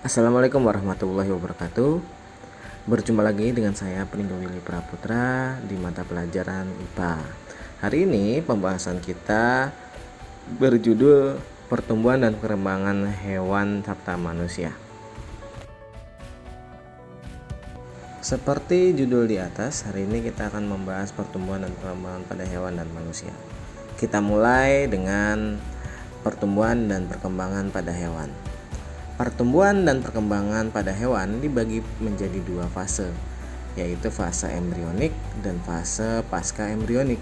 Assalamualaikum warahmatullahi wabarakatuh. Berjumpa lagi dengan saya Pringgo Willy Praputra di mata pelajaran IPA. Hari ini pembahasan kita berjudul Pertumbuhan dan Perkembangan Hewan serta Manusia. Seperti judul di atas, hari ini kita akan membahas pertumbuhan dan perkembangan pada hewan dan manusia. Kita mulai dengan pertumbuhan dan perkembangan pada hewan. Pertumbuhan dan perkembangan pada hewan dibagi menjadi dua fase, yaitu fase embrionik dan fase pasca embrionik.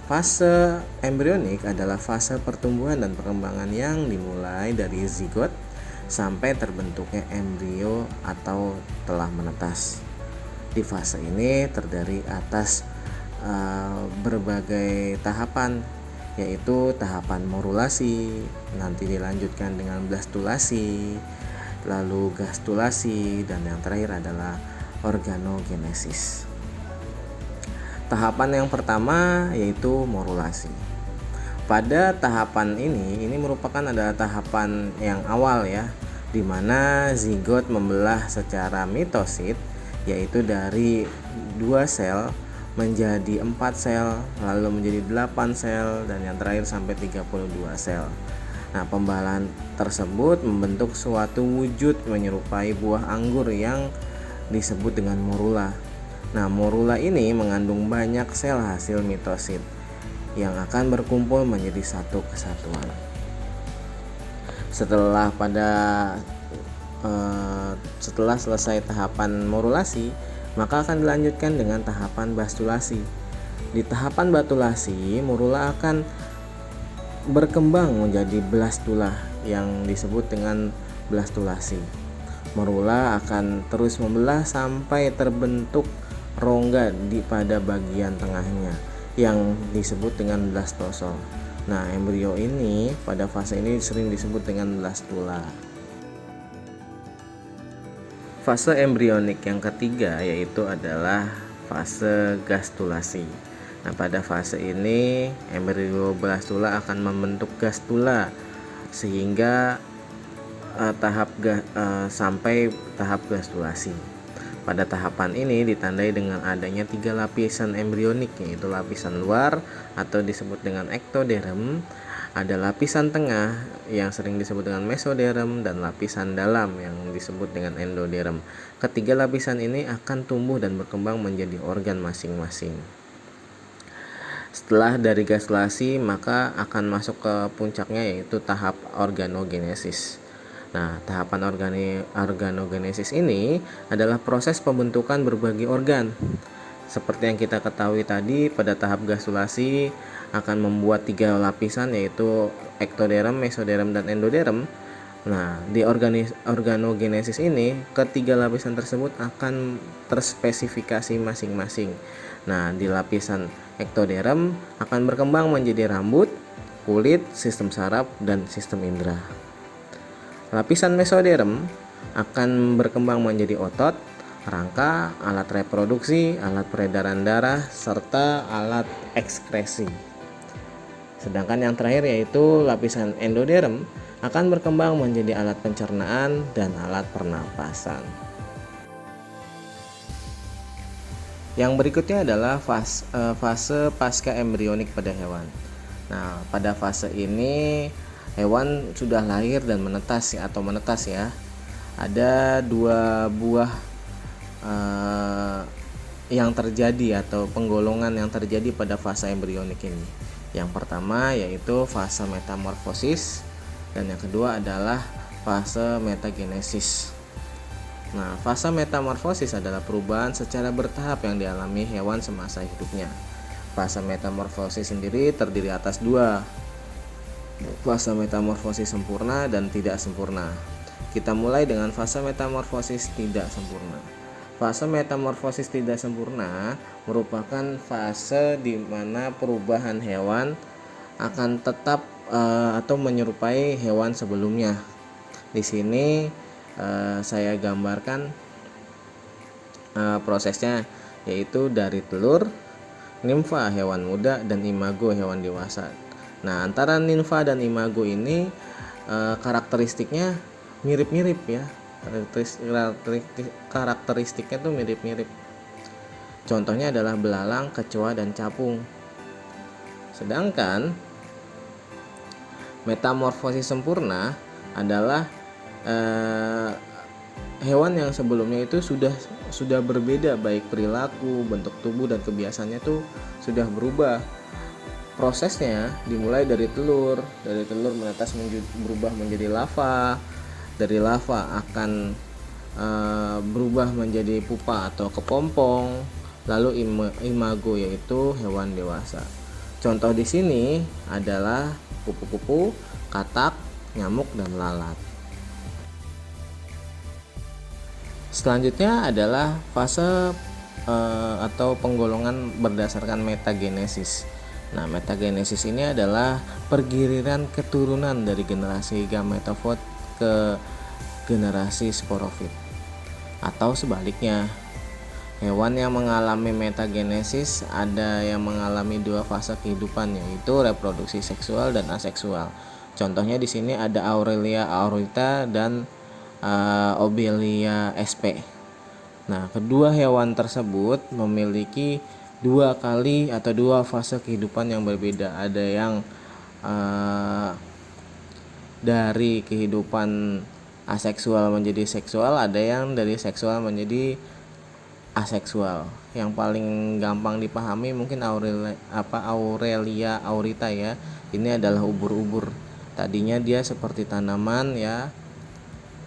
Fase embrionik adalah fase pertumbuhan dan perkembangan yang dimulai dari zigot sampai terbentuknya embrio atau telah menetas. Di fase ini terdiri atas berbagai tahapan, yaitu tahapan morulasi, nanti dilanjutkan dengan blastulasi, lalu gastulasi, dan yang terakhir adalah organogenesis. Tahapan yang pertama yaitu morulasi. Pada tahapan ini merupakan adalah tahapan yang awal ya, di mana zigot membelah secara mitosit, yaitu dari 2 sel menjadi 4 sel, lalu menjadi 8 sel, dan yang terakhir sampai 32 sel. Nah, pembalahan tersebut membentuk suatu wujud menyerupai buah anggur yang disebut dengan morula. Nah, morula ini mengandung banyak sel hasil mitosit yang akan berkumpul menjadi satu kesatuan. Setelah selesai tahapan morulasi, maka akan dilanjutkan dengan tahapan bastulasi. Di tahapan bastulasi, morula akan berkembang menjadi blastula yang disebut dengan blastulasi. Morula akan terus membelah sampai terbentuk rongga pada bagian tengahnya yang disebut dengan blastosol. Nah, embrio ini pada fase ini sering disebut dengan blastula. Fase embrionik yang ketiga yaitu adalah fase gastulasi. Nah, pada fase ini embrio blastula akan membentuk gastula sehingga sampai tahap gastulasi. Pada tahapan ini ditandai dengan adanya 3 lapisan embrionik, yaitu lapisan luar atau disebut dengan ektoderm, ada lapisan tengah yang sering disebut dengan mesoderm, dan lapisan dalam yang disebut dengan endoderm. Ketiga lapisan ini akan tumbuh dan berkembang menjadi organ masing-masing. Setelah dari gastulasi, maka akan masuk ke puncaknya yaitu tahap organogenesis. Nah, tahapan organogenesis ini adalah proses pembentukan berbagai organ. Seperti yang kita ketahui tadi, pada tahap gastulasi akan membuat 3 lapisan yaitu ektoderm, mesoderm, dan endoderm. Nah, di organogenesis ini, ketiga lapisan tersebut akan terspesifikasi masing-masing. Nah, di lapisan ektoderm akan berkembang menjadi rambut, kulit, sistem saraf, dan sistem indera. Lapisan mesoderm akan berkembang menjadi otot, rangka, alat reproduksi, alat peredaran darah, serta alat ekskresi. Sedangkan yang terakhir yaitu lapisan endoderm akan berkembang menjadi alat pencernaan dan alat pernapasan. Yang berikutnya adalah fase pasca embrionik pada hewan. Nah, pada fase ini hewan sudah lahir dan menetas ya. Ada 2 buah yang terjadi atau penggolongan yang terjadi pada fase embrionik ini. Yang pertama yaitu fase metamorfosis dan yang kedua adalah fase metagenesis. Nah, fase metamorfosis adalah perubahan secara bertahap yang dialami hewan semasa hidupnya. Fase metamorfosis sendiri terdiri atas 2, fase metamorfosis sempurna dan tidak sempurna. Kita mulai dengan fase metamorfosis tidak sempurna. Fase metamorfosis tidak sempurna merupakan fase di mana perubahan hewan akan tetap atau menyerupai hewan sebelumnya. Di sini saya gambarkan prosesnya, yaitu dari telur, nimfa hewan muda, dan imago hewan dewasa. Nah, antara nimfa dan imago ini karakteristiknya mirip-mirip ya, karakteristiknya tuh mirip-mirip. Contohnya adalah belalang, kecoa, dan capung. Sedangkan metamorfosis sempurna adalah hewan yang sebelumnya itu sudah berbeda, baik perilaku, bentuk tubuh, dan kebiasaannya tuh sudah berubah. Prosesnya dimulai dari telur menetas berubah menjadi lava, dari lava akan berubah menjadi pupa atau kepompong, lalu imago yaitu hewan dewasa. Contoh di sini adalah kupu-kupu, katak, nyamuk, dan lalat. Selanjutnya adalah fase atau penggolongan berdasarkan metagenesis. Nah, metagenesis ini adalah pergiliran keturunan dari generasi gametofot ke generasi sporofit. Atau sebaliknya, hewan yang mengalami metagenesis ada yang mengalami dua fase kehidupan, yaitu reproduksi seksual dan aseksual. Contohnya di sini ada Aurelia aurita dan Obelia sp. Nah, kedua hewan tersebut memiliki dua kali atau dua fase kehidupan yang berbeda. Ada yang dari kehidupan aseksual menjadi seksual, ada yang dari seksual menjadi aseksual. Yang paling gampang dipahami mungkin Aurelia aurita ya. Ini adalah ubur-ubur. Tadinya dia seperti tanaman ya.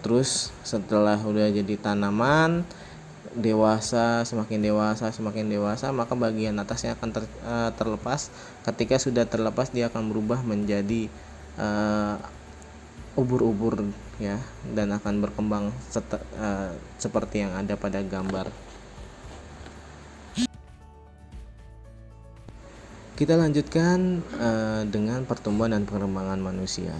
Terus setelah udah jadi tanaman, semakin dewasa, maka bagian atasnya akan terlepas. Ketika sudah terlepas, dia akan berubah menjadi ubur-ubur ya, dan akan berkembang seperti yang ada pada gambar. Kita lanjutkan dengan pertumbuhan dan perkembangan manusia.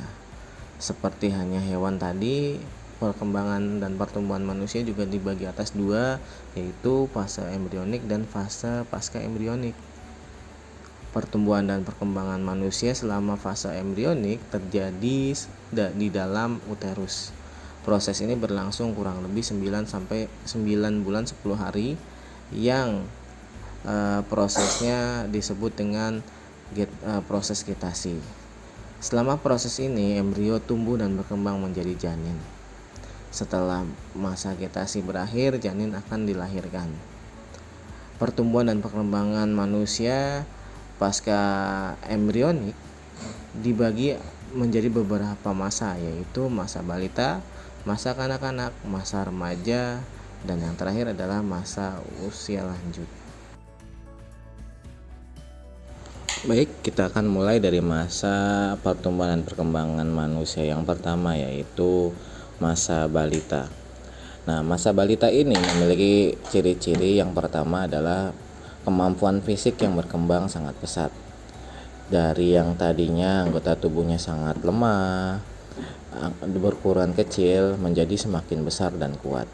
Seperti hanya hewan tadi, perkembangan dan pertumbuhan manusia juga dibagi atas dua, yaitu fase embrionik dan fase pasca embrionik. Pertumbuhan dan perkembangan manusia selama fase embrionik terjadi di dalam uterus. Proses ini berlangsung kurang lebih 9 bulan 10 hari yang prosesnya disebut dengan proses getasi. Selama proses ini, embrio tumbuh dan berkembang menjadi janin. Setelah masa getasi berakhir, janin akan dilahirkan. Pertumbuhan dan perkembangan manusia pasca embrionik dibagi menjadi beberapa masa, yaitu masa balita, masa kanak-kanak, masa remaja, dan yang terakhir adalah masa usia lanjut. Baik, kita akan mulai dari masa pertumbuhan dan perkembangan manusia yang pertama, yaitu masa balita. Nah, masa balita ini memiliki ciri-ciri. Yang pertama adalah kemampuan fisik yang berkembang sangat pesat. Dari yang tadinya anggota tubuhnya sangat lemah, berukuran kecil, menjadi semakin besar dan kuat.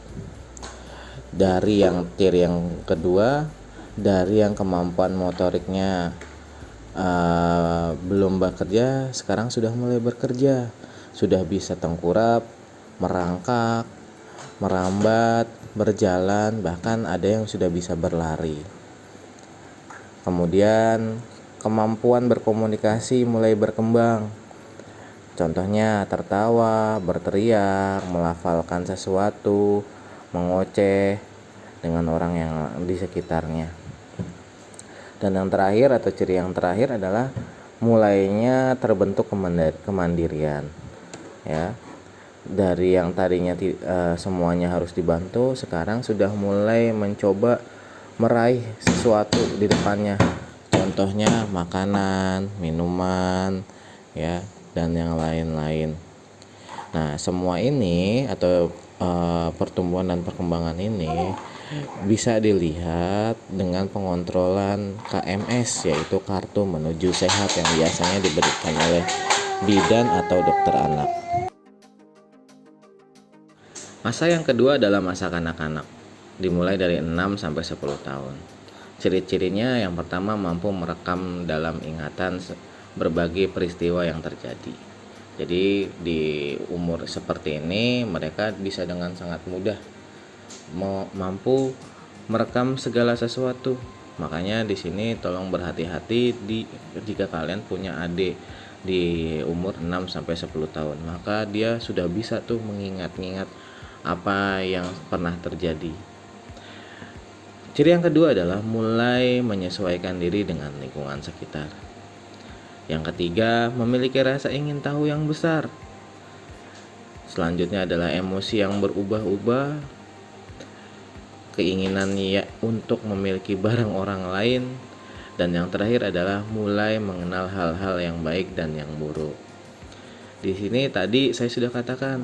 Dari yang ciri yang kedua, dari yang kemampuan motoriknya belum bekerja, sekarang sudah mulai bekerja, sudah bisa tengkurap, merangkak, merambat, berjalan, bahkan ada yang sudah bisa berlari. Kemudian kemampuan berkomunikasi mulai berkembang. Contohnya tertawa, berteriak, melafalkan sesuatu, mengoceh dengan orang yang di sekitarnya. Dan yang terakhir atau ciri yang terakhir adalah mulainya terbentuk kemandirian. Ya. Dari yang tadinya semuanya harus dibantu, sekarang sudah mulai mencoba meraih sesuatu di depannya. Contohnya makanan, minuman, ya, dan yang lain-lain. Nah, semua ini atau pertumbuhan dan perkembangan ini bisa dilihat dengan pengontrolan KMS, yaitu kartu menuju sehat, yang biasanya diberikan oleh bidan atau dokter anak. Masa yang kedua adalah masa kanak-kanak, dimulai dari 6 sampai 10 tahun. Ciri-cirinya yang pertama, mampu merekam dalam ingatan berbagai peristiwa yang terjadi. Jadi di umur seperti ini mereka bisa dengan sangat mudah mampu merekam segala sesuatu. Makanya di sini tolong berhati-hati jika kalian punya adik di umur 6 sampai 10 tahun, maka dia sudah bisa tuh mengingat-ingat apa yang pernah terjadi. Ciri yang kedua adalah mulai menyesuaikan diri dengan lingkungan sekitar. Yang ketiga, memiliki rasa ingin tahu yang besar. Selanjutnya adalah emosi yang berubah-ubah, keinginan untuk memiliki barang orang lain, dan yang terakhir adalah mulai mengenal hal-hal yang baik dan yang buruk. Di sini tadi saya sudah katakan,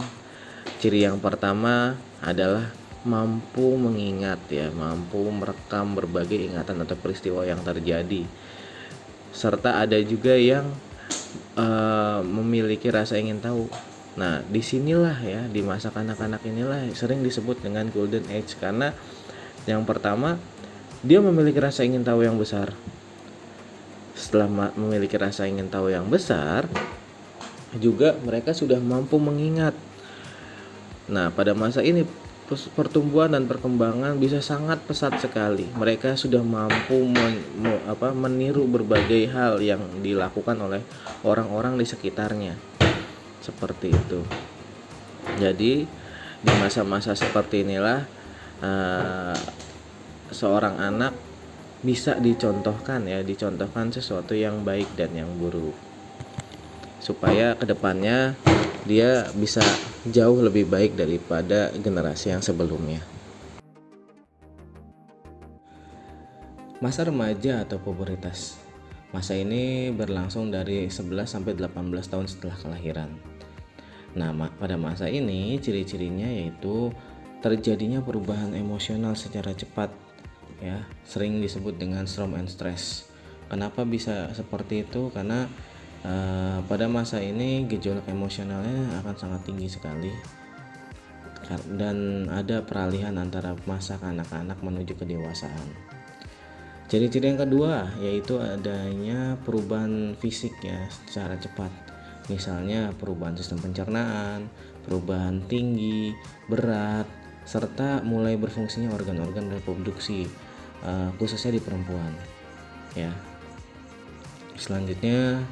ciri yang pertama adalah mampu mengingat mampu merekam berbagai ingatan atau peristiwa yang terjadi. Serta ada juga yang memiliki rasa ingin tahu. Nah, disinilah di masa kanak-kanak inilah sering disebut dengan golden age, karena yang pertama dia memiliki rasa ingin tahu yang besar. Setelah memiliki rasa ingin tahu yang besar, juga mereka sudah mampu mengingat. Nah, pada masa ini pertumbuhan dan perkembangan bisa sangat pesat sekali. Mereka sudah mampu meniru berbagai hal yang dilakukan oleh orang-orang di sekitarnya. Seperti itu. Jadi di masa-masa seperti inilah seorang anak bisa dicontohkan sesuatu yang baik dan yang buruk, supaya kedepannya dia bisa jauh lebih baik daripada generasi yang sebelumnya. Masa remaja atau pubertas. Masa ini berlangsung dari 11 sampai 18 tahun setelah kelahiran. Nah, pada masa ini ciri-cirinya yaitu terjadinya perubahan emosional secara cepat, sering disebut dengan storm and stress. Kenapa bisa seperti itu? Karena pada masa ini gejolak emosionalnya akan sangat tinggi sekali, dan ada peralihan antara masa kanak-kanak menuju kedewasaan. Ciri-ciri yang kedua yaitu adanya perubahan fisik secara cepat. Misalnya perubahan sistem pencernaan, perubahan tinggi, berat, serta mulai berfungsinya organ-organ reproduksi, khususnya di perempuan. Selanjutnya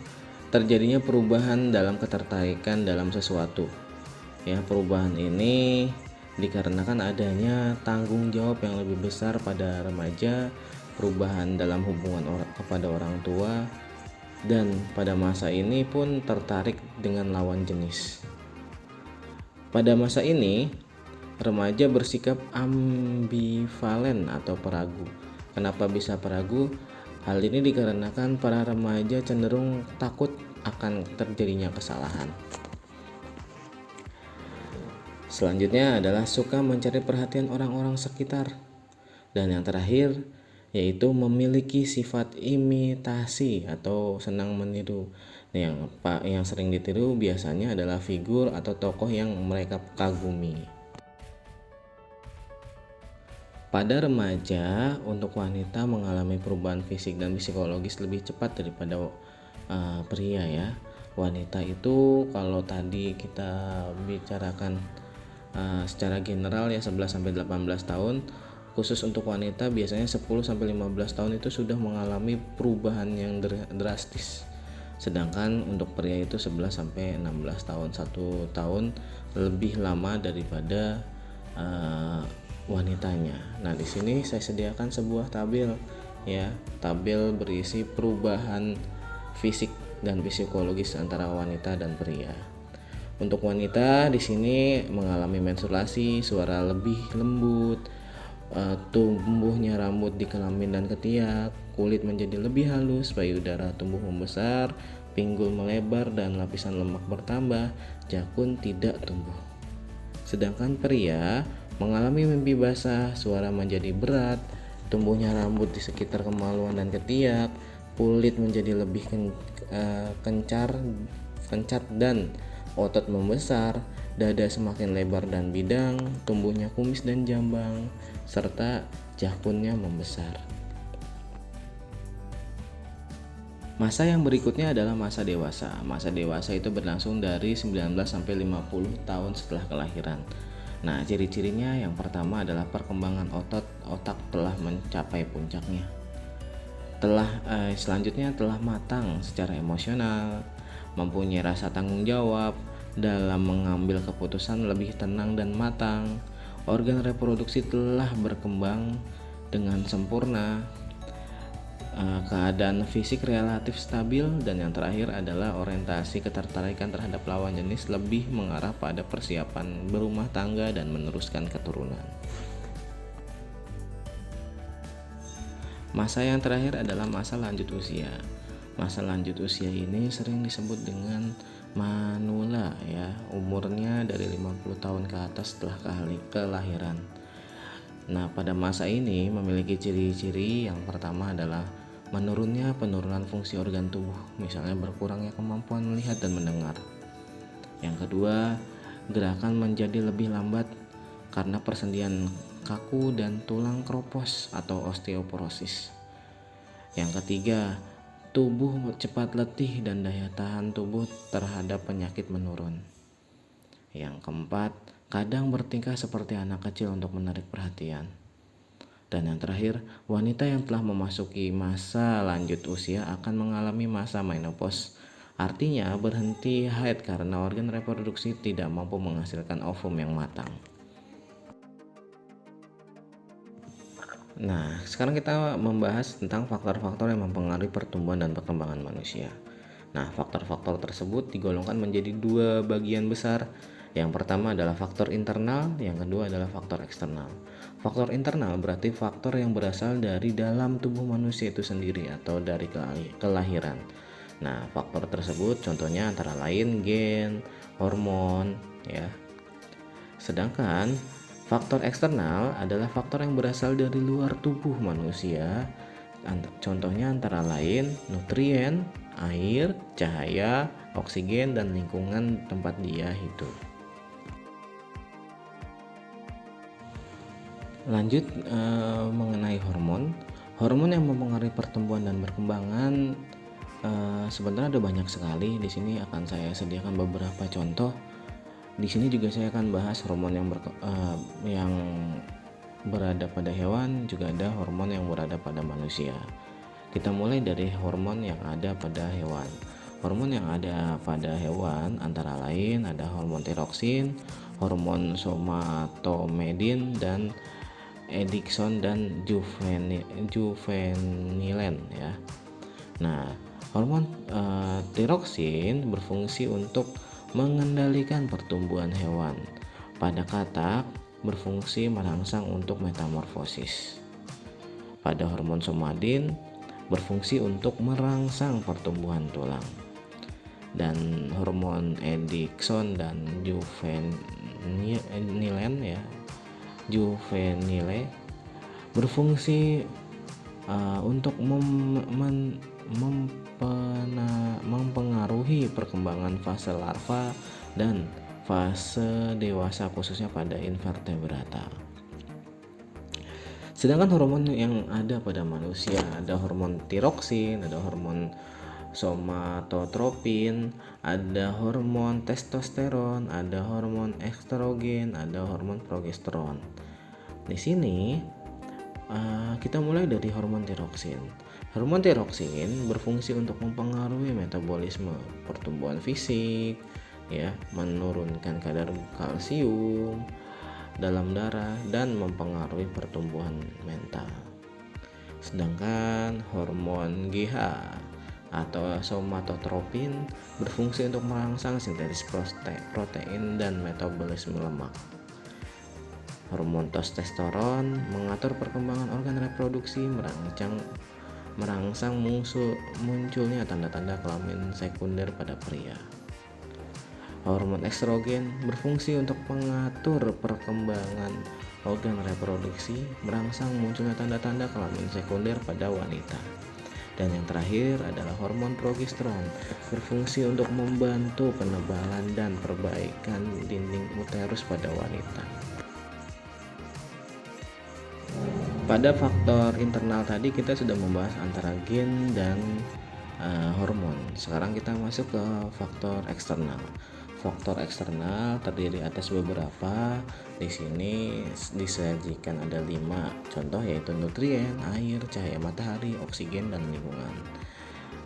terjadinya perubahan dalam ketertarikan dalam sesuatu. Perubahan ini dikarenakan adanya tanggung jawab yang lebih besar pada remaja, perubahan dalam hubungan kepada orang tua, dan pada masa ini pun tertarik dengan lawan jenis. Pada masa ini remaja bersikap ambivalen atau peragu. Kenapa bisa peragu? Hal ini dikarenakan para remaja cenderung takut akan terjadinya kesalahan. Selanjutnya adalah suka mencari perhatian orang-orang sekitar. Dan yang terakhir yaitu memiliki sifat imitasi atau senang meniru. Yang sering ditiru biasanya adalah figur atau tokoh yang mereka kagumi. Pada remaja, untuk wanita mengalami perubahan fisik dan psikologis lebih cepat daripada pria. Wanita itu kalau tadi kita bicarakan secara general 11 sampai 18 tahun, khusus untuk wanita biasanya 10 sampai 15 tahun itu sudah mengalami perubahan yang drastis. Sedangkan untuk pria itu 11 sampai 16 tahun, 1 tahun lebih lama daripada wanitanya. Nah, di sini saya sediakan sebuah tabel tabel berisi perubahan fisik dan psikologis antara wanita dan pria. Untuk wanita di sini mengalami menstruasi, suara lebih lembut, tumbuhnya rambut di kelamin dan ketiak, kulit menjadi lebih halus, payudara tumbuh membesar, pinggul melebar dan lapisan lemak bertambah, jakun tidak tumbuh. Sedangkan pria mengalami mimpi basah, suara menjadi berat, tumbuhnya rambut di sekitar kemaluan dan ketiak, kulit menjadi lebih kencat dan otot membesar, dada semakin lebar dan bidang, tumbuhnya kumis dan jambang, serta jakunnya membesar. Masa yang berikutnya adalah masa dewasa. Masa dewasa itu berlangsung dari 19 sampai 50 tahun setelah kelahiran. Nah, ciri-cirinya yang pertama adalah perkembangan otak telah mencapai puncaknya. Selanjutnya telah matang secara emosional, mempunyai rasa tanggung jawab dalam mengambil keputusan, lebih tenang dan matang. Organ reproduksi telah berkembang dengan sempurna. Keadaan fisik relatif stabil, dan yang terakhir adalah orientasi ketertarikan terhadap lawan jenis lebih mengarah pada persiapan berumah tangga dan meneruskan keturunan. Masa yang terakhir adalah masa lanjut usia. Masa lanjut usia ini sering disebut dengan manula ya, umurnya dari 50 tahun ke atas setelah kelahiran. Nah, pada masa ini memiliki ciri-ciri. Yang pertama adalah penurunan fungsi organ tubuh, misalnya berkurangnya kemampuan melihat dan mendengar. Yang kedua, gerakan menjadi lebih lambat karena persendian kaku dan tulang kropos atau osteoporosis. Yang ketiga, tubuh cepat letih dan daya tahan tubuh terhadap penyakit menurun. Yang keempat, kadang bertingkah seperti anak kecil untuk menarik perhatian. Dan yang terakhir, wanita yang telah memasuki masa lanjut usia akan mengalami masa menopause. Artinya berhenti haid karena organ reproduksi tidak mampu menghasilkan ovum yang matang. Nah, sekarang kita membahas tentang faktor-faktor yang mempengaruhi pertumbuhan dan perkembangan manusia. Nah, faktor-faktor tersebut digolongkan menjadi dua bagian besar. Yang pertama adalah faktor internal, yang kedua adalah faktor eksternal. Faktor internal berarti faktor yang berasal dari dalam tubuh manusia itu sendiri atau dari kelahiran. Nah, faktor tersebut contohnya antara lain gen, hormon, ya. Sedangkan faktor eksternal adalah faktor yang berasal dari luar tubuh manusia. Contohnya antara lain nutrien, air, cahaya, oksigen, dan lingkungan tempat dia hidup. Lanjut mengenai hormon. Hormon yang mempengaruhi pertumbuhan dan perkembangan sebenarnya ada banyak sekali. Di sini akan saya sediakan beberapa contoh. Di sini juga saya akan bahas hormon yang berada pada hewan, juga ada hormon yang berada pada manusia. Kita mulai dari hormon yang ada pada hewan. Hormon yang ada pada hewan antara lain ada hormon tiroksin, hormon somatomedin, dan Eddington dan juvenilen ya. Nah, hormon tiroksin berfungsi untuk mengendalikan pertumbuhan hewan. Pada katak berfungsi merangsang untuk metamorfosis. Pada hormon somadin berfungsi untuk merangsang pertumbuhan tulang. Dan hormon Eddington dan juvenilen ya, juvenile berfungsi untuk mempengaruhi perkembangan fase larva dan fase dewasa khususnya pada invertebrata. Sedangkan hormon yang ada pada manusia ada hormon tiroksin, ada hormon somatotropin, ada hormon testosteron, ada hormon estrogen, ada hormon progesteron. Di sini kita mulai dari hormon tiroksin. Hormon tiroksin berfungsi untuk mempengaruhi metabolisme, pertumbuhan fisik, ya, menurunkan kadar kalsium dalam darah dan mempengaruhi pertumbuhan mental. Sedangkan hormon GH atau somatotropin berfungsi untuk merangsang sintesis protein dan metabolisme lemak. Hormon testosteron mengatur perkembangan organ reproduksi, merangsang munculnya tanda-tanda kelamin sekunder pada pria. Hormon estrogen berfungsi untuk mengatur perkembangan organ reproduksi, merangsang munculnya tanda-tanda kelamin sekunder pada wanita. Dan yang terakhir adalah hormon progesteron, berfungsi untuk membantu penebalan dan perbaikan dinding uterus pada wanita. Pada faktor internal tadi kita sudah membahas antara gen dan hormon. Sekarang kita masuk ke faktor eksternal. Faktor eksternal terdiri atas beberapa. Di sini disajikan ada 5 contoh, yaitu nutrien, air, cahaya matahari, oksigen, dan lingkungan.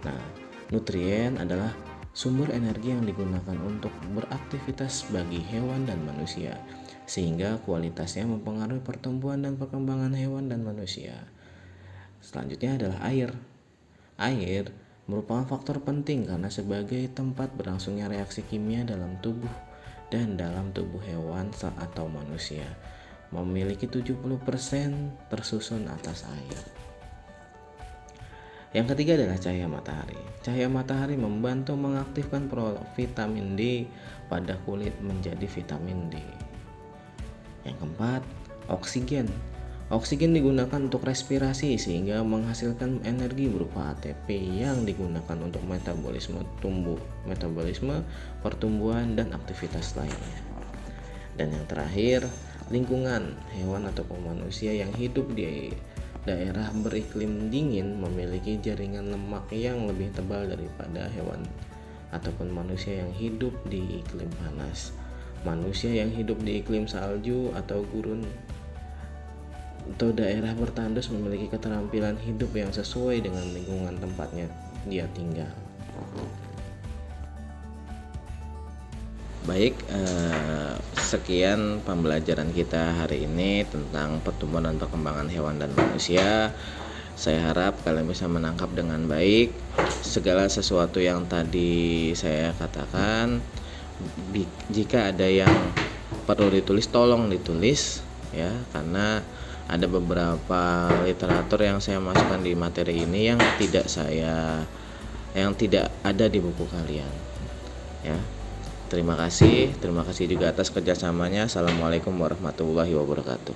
Nah, nutrien adalah sumber energi yang digunakan untuk beraktivitas bagi hewan dan manusia, sehingga kualitasnya mempengaruhi pertumbuhan dan perkembangan hewan dan manusia. Selanjutnya adalah air. Air merupakan faktor penting karena sebagai tempat berlangsungnya reaksi kimia dalam tubuh dan dalam tubuh hewan atau manusia. Memiliki 70% tersusun atas air. Yang ketiga adalah cahaya matahari. Cahaya matahari membantu mengaktifkan vitamin D pada kulit menjadi vitamin D. Yang keempat, oksigen. Oksigen digunakan untuk respirasi sehingga menghasilkan energi berupa ATP yang digunakan untuk metabolisme pertumbuhan dan aktivitas lainnya. Dan yang terakhir, lingkungan. Hewan ataupun manusia yang hidup di daerah beriklim dingin memiliki jaringan lemak yang lebih tebal daripada hewan ataupun manusia yang hidup di iklim panas. Manusia yang hidup di iklim salju atau gurun atau daerah bertandus memiliki keterampilan hidup yang sesuai dengan lingkungan tempatnya dia tinggal. Baik, sekian pembelajaran kita hari ini tentang pertumbuhan dan perkembangan hewan dan manusia. Saya harap kalian bisa menangkap dengan baik segala sesuatu yang tadi saya katakan. Jika ada yang perlu ditulis, tolong ditulis ya, karena ada beberapa literatur yang saya masukkan di materi ini yang tidak ada di buku kalian ya. Terima kasih juga atas kerjasamanya. Assalamualaikum warahmatullahi wabarakatuh.